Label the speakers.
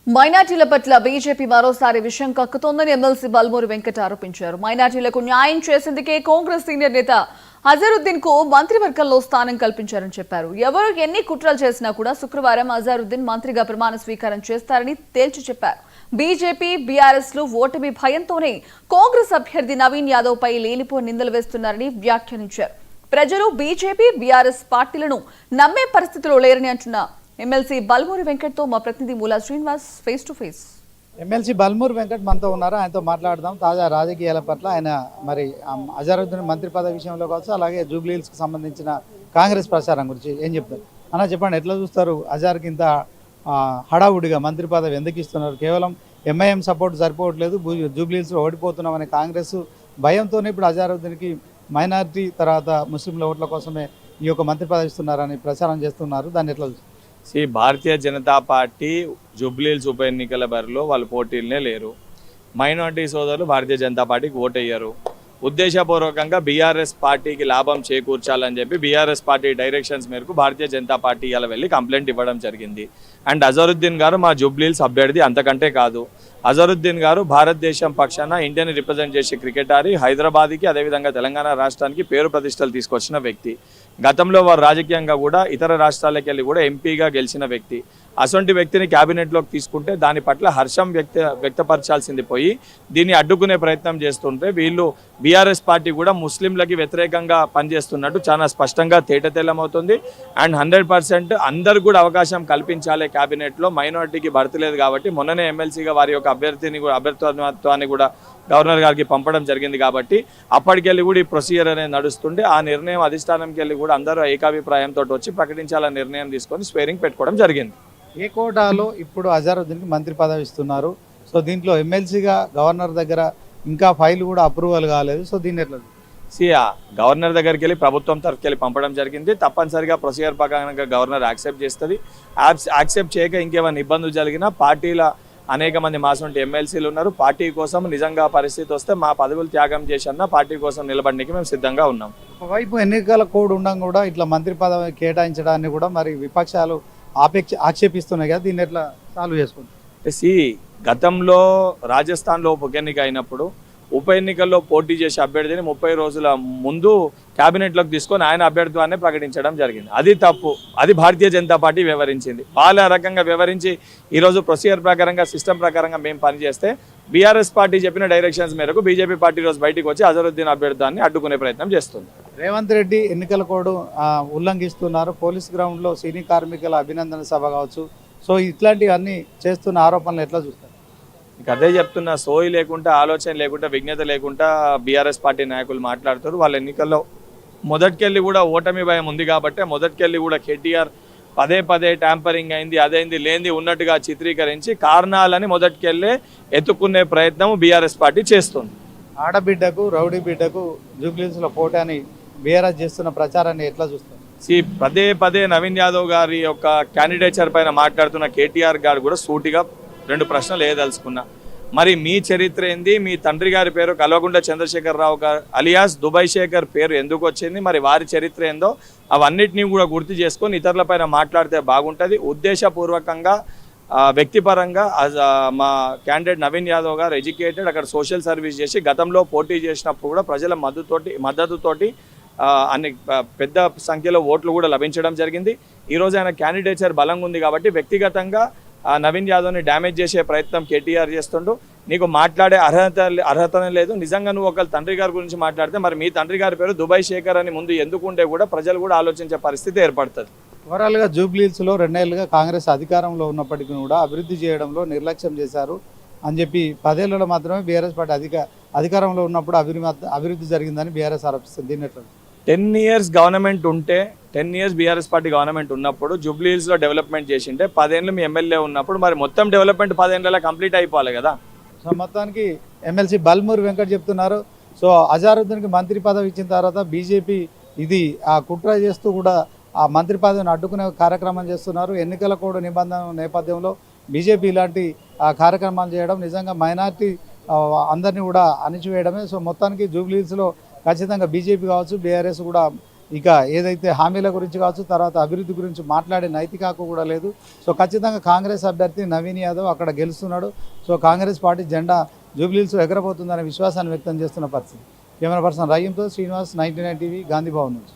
Speaker 1: మైనార్టీల పట్ల బీజేపీ మరోసారి విషయం కక్కుతోందని ఎమ్మెల్సీ బల్మూరి వెంకట ఆరోపించారు. మైనార్టీలకు న్యాయం చేసేందుకే కాంగ్రెస్ సీనియర్ నేత అజరుద్దీన్ కు మంత్రివర్గంలో స్థానం కల్పించారని చెప్పారు. ఎవరు ఎన్ని కుట్రలు చేసినా కూడా శుక్రవారం అజరుద్దీన్ మంత్రిగా ప్రమాణ స్వీకారం చేస్తారని తేల్చి చెప్పారు. బీజేపీ బీఆర్ఎస్ లు ఓటమి భయంతోనే కాంగ్రెస్ అభ్యర్థి నవీన్ యాదవ్ పై లేనిపోని నిందలు వేస్తున్నారని వ్యాఖ్యానించారు. ప్రజలు బీజేపీ బీఆర్ఎస్ పార్టీలను నమ్మే పరిస్థితిలో లేరని అంటున్న ఎమ్మెల్సీ బల్మూరి వెంకట్ తో మా ప్రతినిధి మూలా Srinivas face to face.
Speaker 2: MLC Balmuri Venkat మనతో ఉన్నారు. ఆయనతో మాట్లాడదాం. తాజా రాజకీయాల పట్ల ఆయన మరి అజరుద్దీన్ మంత్రి పదవి విషయంలో కావచ్చు, అలాగే జూబ్లీహిల్స్కి సంబంధించిన కాంగ్రెస్ ప్రచారం గురించి ఏం చెప్తారు అన్న? చెప్పండి, ఎట్లా చూస్తారు? అజార్కి ఇంత హడావుడిగా మంత్రి పదవి ఎందుకు ఇస్తున్నారు? కేవలం ఎంఐఎం సపోర్ట్ సరిపోవట్లేదు, జూబ్లీహిల్స్లో ఓడిపోతున్నామనే కాంగ్రెస్ భయంతోనే ఇప్పుడు అజరుద్దీన్కి మైనారిటీ తర్వాత ముస్లింల ఓట్ల కోసమే ఈ యొక్క మంత్రి పదవి ఇస్తున్నారని ప్రచారం చేస్తున్నారు. దాన్ని ఎట్లా చూస్తారు?
Speaker 3: భారతీయ జనతా పార్టీ జూబ్లీహిల్స్ ఉప ఎన్నికల బరిలో వాళ్ళు పోటీలనే లేరు. మైనార్టీ సోదరులు భారతీయ జనతా పార్టీకి ఓటయ్యారు. ఉద్దేశపూర్వకంగా బీఆర్ఎస్ పార్టీకి లాభం చేకూర్చాలని చెప్పి బీఆర్ఎస్ పార్టీ డైరెక్షన్స్ మేరకు భారతీయ జనతా పార్టీ ఇలా వెళ్ళి కంప్లైంట్ ఇవ్వడం జరిగింది. అండ్ అజరుద్దీన్ గారు మా జూబ్లీహిల్స్ అభ్యర్థి, అంతకంటే కాదు. అజరుద్దీన్ గారు భారతదేశం పక్షాన ఇండియాని రిప్రజెంట్ చేసే క్రికెట్ ఆడి హైదరాబాద్కి అదేవిధంగా తెలంగాణ రాష్ట్రానికి పేరు ప్రతిష్టలు తీసుకొచ్చిన వ్యక్తి. గతంలో వారు రాజకీయంగా కూడా ఇతర రాష్ట్రాలకు వెళ్ళి కూడా ఎంపీగా గెలిచిన వ్యక్తి. అటువంటి వ్యక్తిని క్యాబినెట్లోకి తీసుకుంటే దాని పట్ల హర్షం వ్యక్తపరచాల్సింది పోయి దీన్ని అడ్డుకునే ప్రయత్నం చేస్తుంటే వీళ్ళు బీఆర్ఎస్ పార్టీ కూడా ముస్లింలకి వ్యతిరేకంగా పనిచేస్తున్నట్టు చాలా స్పష్టంగా తేటతెల్లమవుతుంది. అండ్ 100% అందరు కూడా అవకాశం కల్పించాలి. క్యాబినెట్లో మైనారిటీకి భర్తీ లేదు కాబట్టి మొన్ననే ఎమ్మెల్సీగా వారి యొక్క అభ్యర్థిత్వాన్ని కూడా గవర్నర్ గారికి పంపడం జరిగింది. కాబట్టి అప్పటికెళ్ళి కూడా ఈ ప్రొసీజర్ అనేది నడుస్తుంటే ఆ నిర్ణయం అధిష్టానంకి వెళ్ళి కూడా అందరూ ఏకాభిప్రాయంతో వచ్చి ప్రకటించాలని నిర్ణయం తీసుకొని స్వేరింగ్ పెట్టుకోవడం జరిగింది.
Speaker 2: ఏ కోటాలో ఇప్పుడు అజరుద్దీన్కి మంత్రి పదవి ఇస్తున్నారు? సో దీంట్లో ఎమ్మెల్సీగా గవర్నర్ దగ్గర ఇంకా ఫైల్ కూడా అప్రూవల్ కాలేదు. సో దీన్ని ఎట్లా?
Speaker 3: గవర్నర్ దగ్గరికి వెళ్ళి ప్రభుత్వం తరఫుకి వెళ్ళి పంపడం జరిగింది. తప్పనిసరిగా ప్రొసీజర్ ప్రకారంగా గవర్నర్ యాక్సెప్ట్ చేస్తుంది. యాక్సెప్ట్ చేయక ఇంకేమైనా ఇబ్బందులు జరిగినా పార్టీల అనేక మంది మాసంటి ఎమ్మెల్సీలు ఉన్నారు. పార్టీ కోసం నిజంగా పరిస్థితి వస్తే మా పదవులు త్యాగం చేసన్నా పార్టీ కోసం నిలబడడానికి మేము సిద్ధంగా ఉన్నాం.
Speaker 2: ఒకవైపు ఎన్నికల కోడ్ ఉండడం కూడా ఇట్లా మంత్రి పదవి కేటాయించడాన్ని కూడా మరి విపక్షాలు ఆక్షేపిస్తున్నాయి కదా, దీన్ని ఎట్లా సాల్వ్ చేసుకుంటారు?
Speaker 3: గతంలో రాజస్థాన్లో ఉప ఎన్నిక అయినప్పుడు ఉప ఎన్నికల్లో పోటీ చేసే అభ్యర్థిని 30 రోజుల ముందు క్యాబినెట్లోకి తీసుకొని ఆయన అభ్యర్థిత్వాన్ని ప్రకటించడం జరిగింది. అది తప్పు. అది భారతీయ జనతా పార్టీ వివరించింది. వాళ్ళ రకంగా వివరించి ఈరోజు ప్రొసీజర్ ప్రకారంగా సిస్టమ్ ప్రకారంగా మేము పనిచేస్తే బీఆర్ఎస్ పార్టీ చెప్పిన డైరెక్షన్స్ మేరకు బీజేపీ పార్టీ రోజు బయటకు వచ్చి అజరుద్దీన్ అభ్యర్థాన్ని అడ్డుకునే ప్రయత్నం చేస్తుంది.
Speaker 2: రేవంత్ రెడ్డి ఎన్నికల కోడ్ ఉల్లంఘిస్తున్నారు. పోలీస్ గ్రౌండ్లో సినీ కార్మికుల అభినందన సభ కావచ్చు, సో ఇట్లాంటివన్నీ చేస్తున్న ఆరోపణలు ఎట్లా చూస్తారు?
Speaker 3: అదే చెప్తున్నా, సోయి లేకుండా, ఆలోచన లేకుండా, విజ్ఞత లేకుండా బీఆర్ఎస్ పార్టీ నాయకులు మాట్లాడుతారు. వాళ్ళ ఎన్నికల్లో మొదటికెళ్ళి కూడా ఓటమి భయం ఉంది కాబట్టి మొదటికెళ్ళి కూడా కేటీఆర్ పదే ట్యాంపరింగ్ అయింది, అదైంది, లేనిది ఉన్నట్టుగా చిత్రీకరించి కారణాలని మొదటికెళ్ళే ఎత్తుకునే ప్రయత్నం బీఆర్ఎస్ పార్టీ చేస్తుంది.
Speaker 2: ఆడబిడ్డకు రౌడీ బిడ్డకు జూబ్లీహిల్స్లో పోటీ అని బీఆర్ఎస్ చేస్తున్న ప్రచారాన్ని ఎట్లా చూస్తారు?
Speaker 3: పదే నవీన్ యాదవ్ గారి యొక్క క్యాండిడేచర్ పైన మాట్లాడుతున్న కేటీఆర్ గారు కూడా సూటిగా 2 ప్రశ్నలు ఏదలుచుకున్నా. మరి మీ చరిత్ర ఏంది? మీ తండ్రి గారి పేరు కల్వకుంట్ల చంద్రశేఖరరావు గారు అలియాస్ దుబాయ్ శేఖర్ పేరు ఎందుకు వచ్చింది? మరి వారి చరిత్ర ఏందో అవన్నిటినీ కూడా గుర్తు చేసుకొని ఇతరులపైన మాట్లాడితే బాగుంటుంది. ఉద్దేశపూర్వకంగా వ్యక్తిపరంగా మా క్యాండిడేట్ నవీన్ యాదవ్ గారు ఎడ్యుకేటెడ్, అక్కడ సోషల్ సర్వీస్ చేసి గతంలో పోటీ చేసినప్పుడు కూడా ప్రజల మద్దతుతోటి అన్ని పెద్ద సంఖ్యలో ఓట్లు కూడా లభించడం జరిగింది. ఈరోజు ఆయన క్యాండిడేచర్ బలంగా ఉంది కాబట్టి వ్యక్తిగతంగా నవీన్ యాదవ్ని డ్యామేజ్ చేసే ప్రయత్నం కేటీఆర్ చేస్తుండు. నీకు మాట్లాడే అర్హతనే లేదు. నిజంగా నువ్వు ఒకళ్ళ తండ్రి గారి గురించి మాట్లాడితే మరి మీ తండ్రి గారి పేరు దుబాయ్ శేఖర్ అని ముందు ఎందుకుంటే కూడా ప్రజలు కూడా ఆలోచించే పరిస్థితి ఏర్పడుతుంది.
Speaker 2: ఓవరాల్గా జూబ్లీహిల్స్లో 2 ఏళ్ళుగా కాంగ్రెస్ అధికారంలో ఉన్నప్పటికీ కూడా అభివృద్ధి చేయడంలో నిర్లక్ష్యం చేశారు అని చెప్పి 10 ఏళ్లలో మాత్రమే బీఆర్ఎస్ పార్టీ అధికారంలో ఉన్నప్పుడు అభివృద్ధి జరిగిందని బీఆర్ఎస్ ఆరోపిస్తుంది. దీన్ని ఎట్లా?
Speaker 3: 10 years గవర్నమెంట్ ఉంటే 10 years బీఆర్ఎస్ పార్టీ గవర్నమెంట్ ఉన్నప్పుడు జూబ్లీహిల్స్లో డెవలప్మెంట్ చేసింటే 10 ఏళ్ళు మీ ఎమ్మెల్యే ఉన్నప్పుడు మరి మొత్తం డెవలప్మెంట్ 10 ఏళ్ళలో కంప్లీట్ అయిపోవాలి కదా.
Speaker 2: సో మొత్తానికి ఎమ్మెల్సీ బల్మూరి వెంకట్ చెప్తున్నారు. సో అజరుద్దీన్కి మంత్రి పదవి ఇచ్చిన తర్వాత బీజేపీ ఇది కుట్ర చేస్తూ కూడా ఆ మంత్రి పదవిని అడ్డుకునే కార్యక్రమం చేస్తున్నారు. ఎన్నికల కోడ్ నిబంధన నేపథ్యంలో బీజేపీ ఇలాంటి కార్యక్రమాలు చేయడం నిజంగా మైనార్టీ అందరినీ కూడా అణిచివేయడమే. సో మొత్తానికి జూబ్లీహిల్స్లో ఖచ్చితంగా బీజేపీ కావచ్చు, బీఆర్ఎస్ కూడా ఇక ఏదైతే హామీల గురించి కావచ్చు, తర్వాత అభివృద్ధి గురించి మాట్లాడే నైతిక హక్కు కూడా లేదు. సో ఖచ్చితంగా కాంగ్రెస్ అభ్యర్థి నవీన్ యాదవ్ అక్కడ గెలుస్తున్నాడు. సో కాంగ్రెస్ పార్టీ జెండా జూబ్లీహిల్స్ ఎగరబోతుందనే విశ్వాసాన్ని వ్యక్తం చేస్తున్న పరిస్థితి. కెమెరా పర్సన్ రహీంతో శ్రీనివాస్, 99 టీవీ, గాంధీ భవన్ నుంచి.